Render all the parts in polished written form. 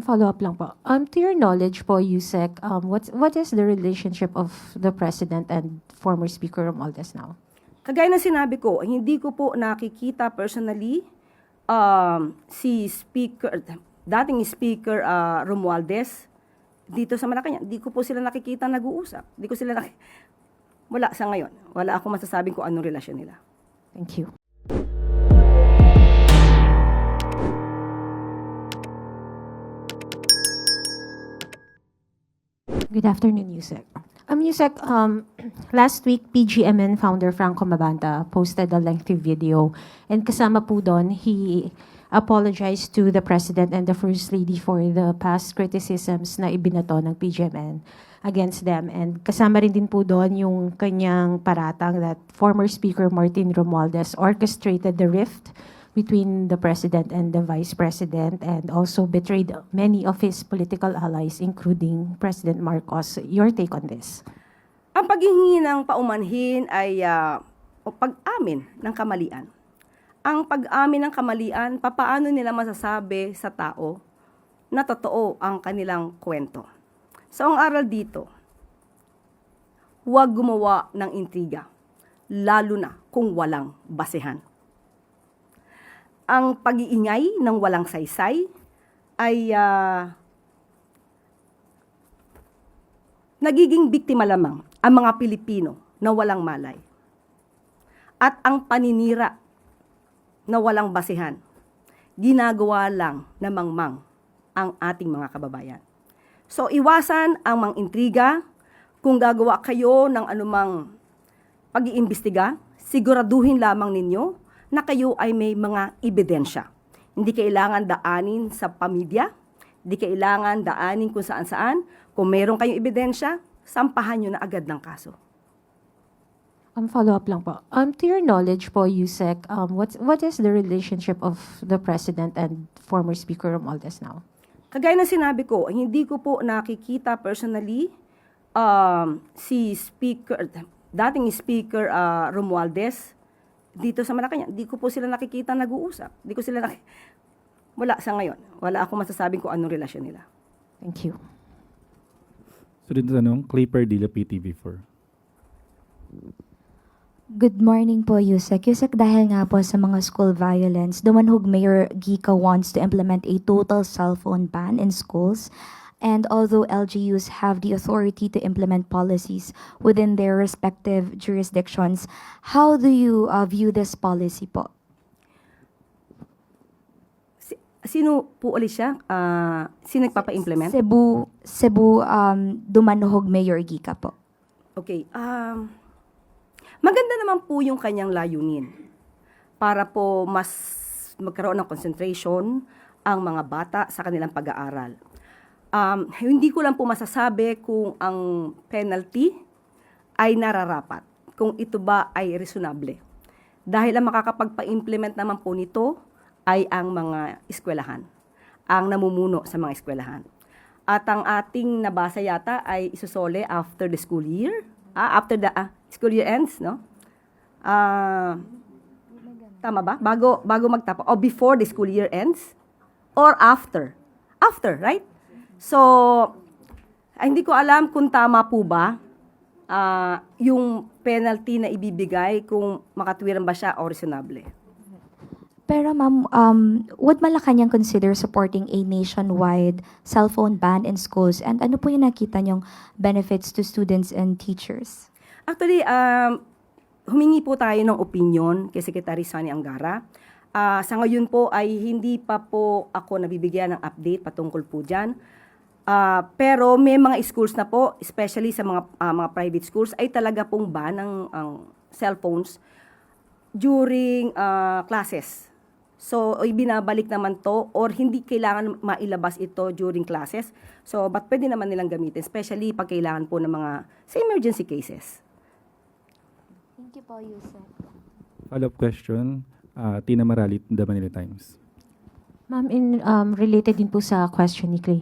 Follow-up lang po. To your knowledge po, Yusek, what is the relationship of the President and former Speaker Romualdez now? Kagaya ng sinabi ko, hindi ko po nakikita personally si dating Speaker Romualdez dito sa Malacanang. Hindi ko po sila nakikita nag-uusap. Hindi ko sila wala sa ngayon. Wala akong masasabing kung anong relasyon nila. Thank you. Good afternoon, Yusek. Yusek, last week, PGMN founder Franco Mabanta posted a lengthy video, and kasama po doon, he apologized to the President and the First Lady for the past criticisms na ibinato ng PGMN against them. And kasama rin din po doon yung kanyang paratang that former Speaker Martin Romualdez orchestrated the rift between the President and the Vice President and also betrayed many of his political allies, including President Marcos. Your take on this? Ang paghihingi ng paumanhin ay pag-amin ng kamalian. Ang pag-amin ng kamalian, papaano nila masasabi sa tao na totoo ang kanilang kwento. So ang aral dito, huwag gumawa ng intriga, lalo na kung walang basehan. Ang pag-iingay ng walang saysay ay nagiging biktima lamang ang mga Pilipino na walang malay. At ang paninira na walang basehan, ginagawa lang na mangmang ang ating mga kababayan. So iwasan ang mga intriga. Kung gagawa kayo ng anumang pag-iimbestiga, siguraduhin lamang ninyo na kayo ay may mga ebidensya. Hindi kailangan daanin sa pamilya, hindi kailangan daanin kung saan-saan. Kung meron kayong ebidensya, sampahan nyo na agad ng kaso. Follow-up lang po. To your knowledge po, Yusek, what is the relationship of the President and former Speaker Romualdez now? Kagaya ng sinabi ko, hindi ko po nakikita personally si dating Speaker Romualdez dito sa Malacanang. Hindi ko po sila nakikita nag-uusap. Hindi ko sila wala sa ngayon. Wala akong masasabing kung anong relasyon nila. Thank you. Sunod na tanong, Clay Pardilla, PTV4. Good morning po, Yusek. Yusek, dahil nga po sa mga school violence, Dumanhog Mayor Gica wants to implement a total cell phone ban in schools. And although LGUs have the authority to implement policies within their respective jurisdictions, how do you view this policy po? Sino po ulit siya? Sino nagpapa-implement? Cebu Dumanhog Mayor Gica po. Okay. Maganda naman po yung kanyang layunin para po mas magkaroon ng concentration ang mga bata sa kanilang pag-aaral. Hindi ko lang po masasabi kung ang penalty ay nararapat, kung ito ba ay reasonable. Dahil ang makakapagpa-implement naman po nito ay ang mga eskwelahan, ang namumuno sa mga eskwelahan. At ang ating nabasa yata ay isusole after the school year, after the school year ends, no? Tama ba? Bago magtapos, o before the school year ends, or after. After, right? So, hindi ko alam kung tama po ba yung penalty na ibibigay kung makatwiran ba siya o reasonable. Pero ma'am, would Malacanang consider supporting a nationwide cellphone ban in schools? And ano po yung nakita niyong benefits to students and teachers? Actually, humingi po tayo ng opinion kay Secretary Sonny Angara. Sa ngayon po ay hindi pa po ako nabibigyan ng update patungkol po dyan. Pero may mga schools na po, especially sa mga private schools, ay talaga pong ban ang cellphones during classes. So, ibinabalik naman to or hindi kailangan mailabas ito during classes. So, but pwede naman nilang gamitin, especially pag kailangan po ng mga sa emergency cases. Thank you po, Yusek. Follow-up question, Tina Maralit, The Manila Times. Ma'am, related din po sa question ni Clay.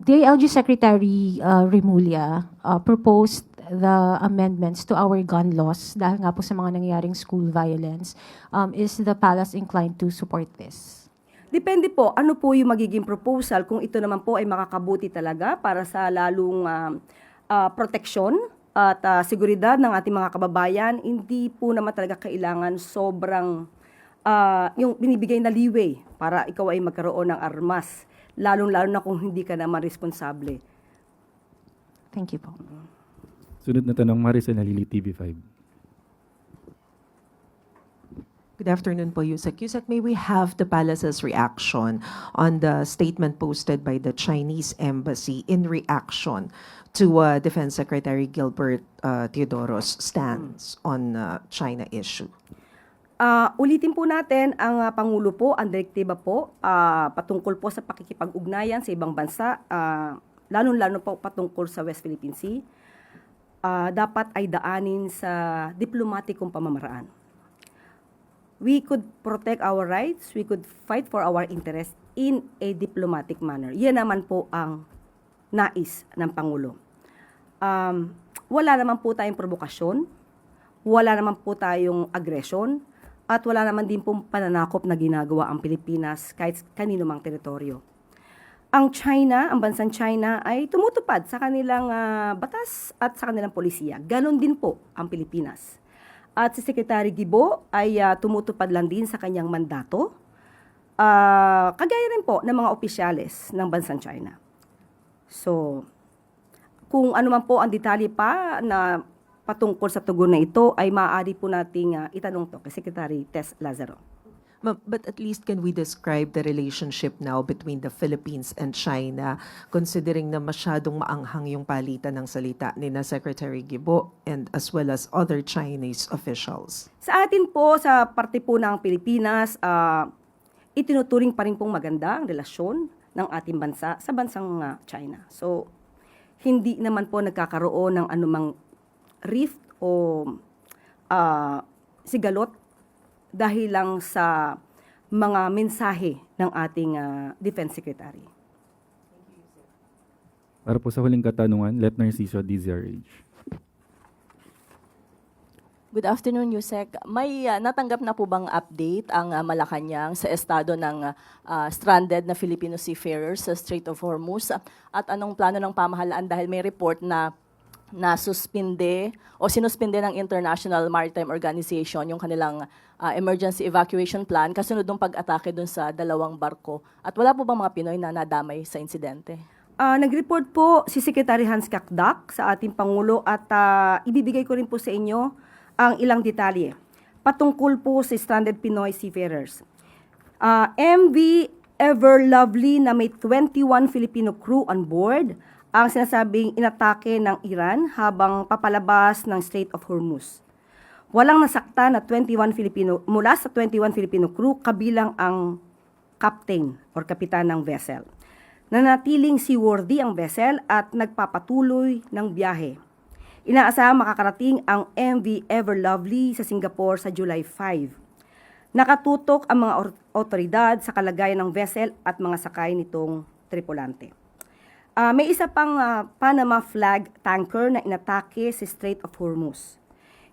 DILG Secretary Remulla proposed the amendments to our gun laws dahil nga po sa mga nangyaring school violence. Is the palace inclined to support this? Depende po, ano po yung magiging proposal kung ito naman po ay makakabuti talaga para sa lalong proteksyon at seguridad ng ating mga kababayan. Hindi po naman talaga kailangan sobrang yung binibigay na leeway para ikaw ay magkaroon ng armas, lalong-lalo na kung hindi ka naman responsable. Thank you po. Sunod na tanong, Maricel Halili, TV5. Good afternoon po, Yusek. Yusek, may we have the palace's reaction on the statement posted by the Chinese embassy in reaction to Defense Secretary Gilbert Teodoro's stance on China issue? Ulitin po natin, ang Pangulo po, ang direktiba po, patungkol po sa pakikipag-ugnayan sa ibang bansa, lalo-lalo po patungkol sa West Philippine Sea, dapat ay daanin sa diplomatikong pamamaraan. We could protect our rights, we could fight for our interests in a diplomatic manner. Yan naman po ang nais ng Pangulo. Wala naman po tayong provokasyon, wala naman po tayong aggression, at wala naman din pong pananakop na ginagawa ang Pilipinas kahit kanino mang teritoryo. Ang China, ang bansang China ay tumutupad sa kanilang batas at sa kanilang polisiya. Ganon din po ang Pilipinas. At si Secretary Gibo ay tumutupad lang din sa kanyang mandato, kagaya rin po ng mga opisyales ng bansang China. So, kung ano man po ang detalye pa na patungkol sa tugon na ito, ay maaari po nating itanong to kay Secretary Tess Lazaro. But at least can we describe the relationship now between the Philippines and China, considering na masyadong maanghang yung palitan ng salita ni na Secretary Gibo and as well as other Chinese officials? Sa atin po, sa parte po ng Pilipinas, itinuturing pa rin pong maganda ang relasyon ng ating bansa sa bansang China. So, hindi naman po nagkakaroon ng anumang rift o sigalot dahil lang sa mga mensahe ng ating Defense Secretary. Para po sa huling katanungan, Let Narciso, DZRH. Good afternoon, Yusek. May natanggap na po bang update ang Malacanang sa estado ng stranded na Filipino seafarers sa Strait of Hormuz? At anong plano ng pamahalaan dahil may report na suspinde o sinuspinde ng International Maritime Organization yung kanilang emergency evacuation plan kasunod ng pag-atake dun sa 2 barko. At wala po bang mga Pinoy na nadamay sa insidente? Nag-report po si Secretary Hans Kakdak sa ating Pangulo at ibibigay ko rin po sa inyo ang ilang detalye patungkol po sa stranded Pinoy seafarers. MV Ever Lovely na may 21 Filipino crew on board ang sinasabing inatake ng Iran habang papalabas ng Strait of Hormuz. Walang nasakta na 21 Filipino mula sa 21 Filipino crew kabilang ang captain or kapitan ng vessel. Nanatiling seaworthy ang vessel at nagpapatuloy ng biyahe. Inaasahang makakarating ang MV Ever Lovely sa Singapore sa July 5. Nakatutok ang mga otoridad sa kalagayan ng vessel at mga sakay nitong tripulante. May isa pang Panama flag tanker na inatake sa Strait of Hormuz.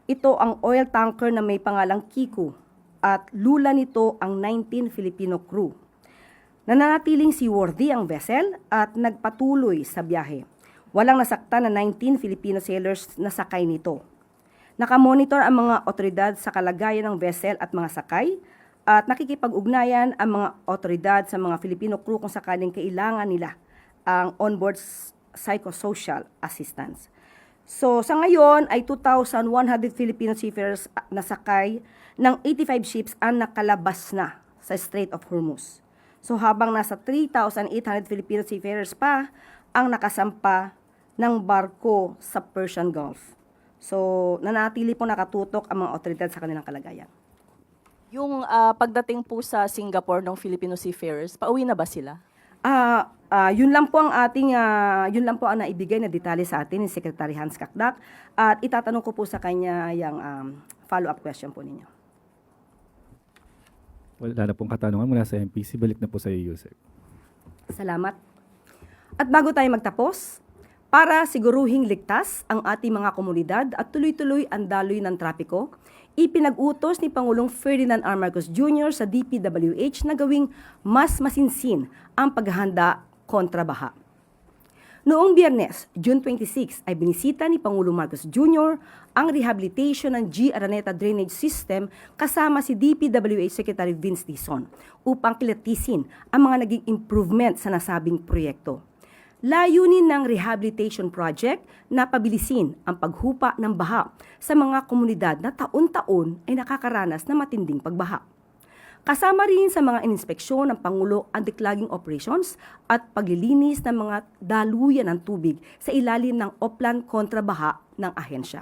Ito ang oil tanker na may pangalang Kiku at lula nito ang 19 Filipino crew. Nananatiling seaworthy ang vessel at nagpatuloy sa biyahe. Walang nasaktan na 19 Filipino sailors na sakay nito. Nakamonitor ang mga otoridad sa kalagayan ng vessel at mga sakay at nakikipag-ugnayan ang mga otoridad sa mga Filipino crew kung sakaling kailangan nila ang onboard psychosocial assistance. So sa ngayon ay 2,100 Filipino seafarers na sakay ng 85 ships ang nakalabas na sa Strait of Hormuz. So habang nasa 3,800 Filipino seafarers pa ang nakasampa ng barko sa Persian Gulf. So nanatili po nakatutok ang mga otoridad sa kanilang kalagayan. Yung pagdating po sa Singapore ng Filipino seafarers, pauwi na ba sila? Yun lang po ang ating yun lang po ang naibigay na detalye sa atin ni Secretary Hans Kakdak at itatanong ko po sa kanya yung follow-up question po ninyo. Wala na pong katanungan mula sa MPC. Balik na po sa iyo, Yusek. Salamat. At bago tayo magtapos, Para siguruhing ligtas ang ating mga komunidad at tuloy-tuloy ang daloy ng trapiko, ipinag-utos ni Pangulong Ferdinand R. Marcos Jr. sa DPWH na gawing mas masinsin ang paghahanda kontra baha. Noong Biyernes, June 26, ay binisita ni Pangulong Marcos Jr. ang rehabilitation ng G. Araneta Drainage System kasama si DPWH Secretary Vince Dizon upang kilatisin ang mga naging improvement sa nasabing proyekto. Layunin ng rehabilitation project na pabilisin ang paghupa ng baha sa mga komunidad na taon-taon ay nakakaranas ng matinding pagbaha. Kasama rin sa mga inspeksyon ng Pangulo ang declogging operations at paglilinis ng mga daluyan ng tubig sa ilalim ng Oplan kontrabaha ng ahensya.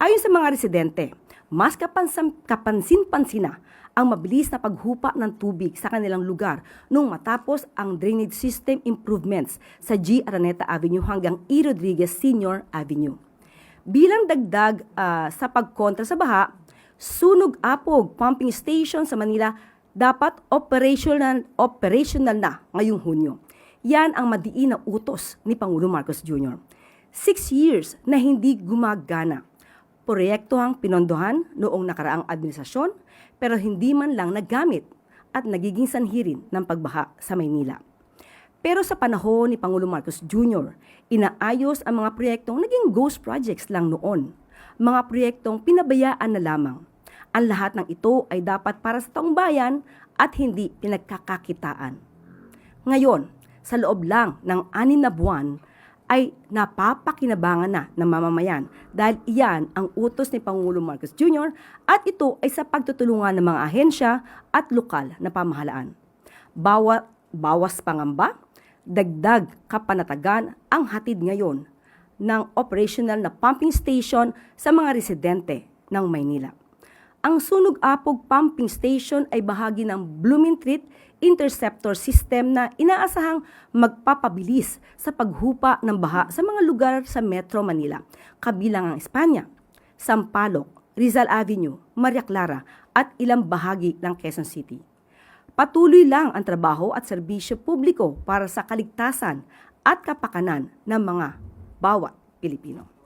Ayon sa mga residente, mas kapansin-pansina ang mabilis na paghupa ng tubig sa kanilang lugar nung matapos ang drainage system improvements sa G. Araneta Avenue hanggang E. Rodriguez Sr. Avenue. Bilang dagdag sa pagkontra sa baha, Sunog Apog Pumping Station sa Manila dapat operational na ngayong Hunyo. Yan ang madiin na utos ni Pangulong Marcos Jr. 6 years na hindi gumagana. Proyekto ang pinondohan noong nakaraang administrasyon pero hindi man lang nagamit at nagiging sanhi rin ng pagbaha sa Maynila. Pero sa panahon ni Pangulong Marcos Jr., inaayos ang mga proyektong naging ghost projects lang noon. Mga proyektong pinabayaan na lamang. Ang lahat ng ito ay dapat para sa taong bayan at hindi pinagkakakitaan. Ngayon, sa loob lang ng 6 na buwan, ay napapakinabangan na ng mamamayan dahil iyan ang utos ni Pangulong Marcos Jr. at ito ay sa pagtutulungan ng mga ahensya at lokal na pamahalaan. Bawas pangamba, dagdag kapanatagan ang hatid ngayon ng operational na pumping station sa mga residente ng Maynila. Ang Sunog Apog Pumping Station ay bahagi ng Blumentritt Interceptor System na inaasahang magpapabilis sa paghupa ng baha sa mga lugar sa Metro Manila, kabilang ang Espanya, Sampaloc, Rizal Avenue, Maria Clara at ilang bahagi ng Quezon City. Patuloy lang ang trabaho at serbisyo publiko para sa kaligtasan at kapakanan ng mga bawat Pilipino.